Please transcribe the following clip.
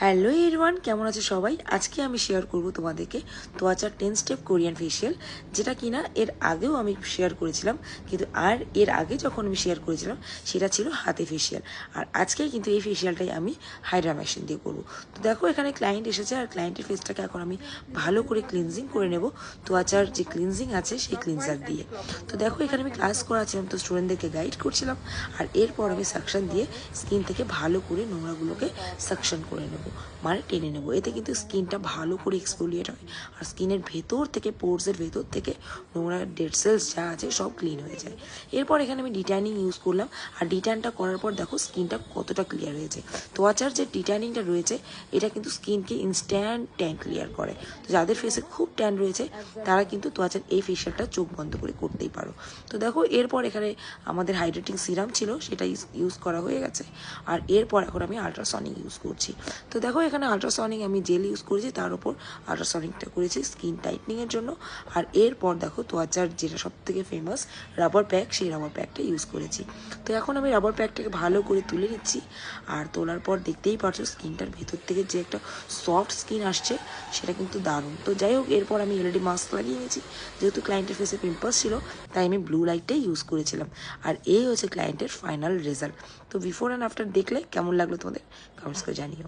Hello everyone, কেমন আছে সবাই? আজকে আমি শেয়ার করব তোমাদেরকে তোয়াচার 10 স্টেপ কোরিয়ান ফেশিয়াল, যেটা কিনা এর আগেও আমি শেয়ার করেছিলাম, কিন্তু এর আগে যখন আমি শেয়ার করেছিলাম সেটা ছিল হাতে ফেশিয়াল। আর আজকে কিন্তু এই ফেশিয়ালটাই আমি হাইড্রা মেশিন দিয়ে করব। তো দেখো এখানে ক্লায়েন্ট এসেছে, আর ক্লায়েন্টের ফেসটাকে এখন আমি ভালো করে ক্লিনজিং করে নেব তোয়াচার যে ক্লিনজিং আছে সেই ক্লিনজার দিয়ে। তো দেখো এখানে আমি ক্লাস করাচ্ছিলাম, তো স্টুডেন্টদেরকে গাইড করছিলাম, আর এরপর আমি সাকশন দিয়ে স্কিন থেকে ভালো করে নোংরাগুলোকে সাকশন করে নেব, মানে টেনে নেব। এতে কিন্তু স্কিনটা ভালো করে এক্সফোলিয়েট হয়, আর স্কিনের ভেতর থেকে, পোর্সের ভেতর থেকে নোংরা ডেড সেলস যা আছে সব ক্লিন হয়ে যায়। এরপর এখানে আমি ডিট্যানিং ইউজ করলাম, আর ডিট্যানটা করার পর দেখো স্কিনটা কতটা ক্লিয়ার হয়েছে। তোয়াচার যে ডিট্যানিংটা রয়েছে এটা কিন্তু স্কিনকে ইনস্ট্যান্ট ট্যান ক্লিয়ার করে। তো যাদের ফেসে খুব ট্যান রয়েছে তারা কিন্তু তোয়াচার এই ফেশিয়ালটা চোখ বন্ধ করে করতেই পারো। তো দেখো এরপর এখানে আমাদের হাইড্রেটিং সিরাম ছিল, সেটা ইউজ করা হয়ে গেছে। আর এরপর এখন আমি আল্ট্রাসনিক ইউজ করছি। তো দেখো এখানে আল্ট্রাসনিক আমি জেল ইউজ করেছি, তার উপর আল্ট্রাসনিকটা করেছি স্কিন টাইটনিংয়ের জন্য। আর এরপর দেখো তোয়াচার যেটা সব থেকে ফেমাস রাবার প্যাক, সেই রাবার প্যাকটা ইউজ করেছি। তো এখন আমি রাবার প্যাকটাকে ভালো করে তুলে নিচ্ছি, আর তোলার পর দেখতেই পারছো স্কিনটার ভেতর থেকে যে একটা সফট স্কিন আসছে সেটা কিন্তু দারুণ। তো যাই হোক, এরপর আমি এলইডি মাস্ক লাগিয়ে নিয়েছি, যেহেতু ক্লায়েন্টের ফেসে পিম্পলস ছিল তাই আমি ব্লু লাইটটাই ইউজ করেছিলাম। আর এই হচ্ছে ক্লায়েন্টের ফাইনাল রেজাল্ট। তো বিফোর অ্যান্ড আফটার দেখলে কেমন লাগলো তোমাদের, কমেন্টস করে জানিও।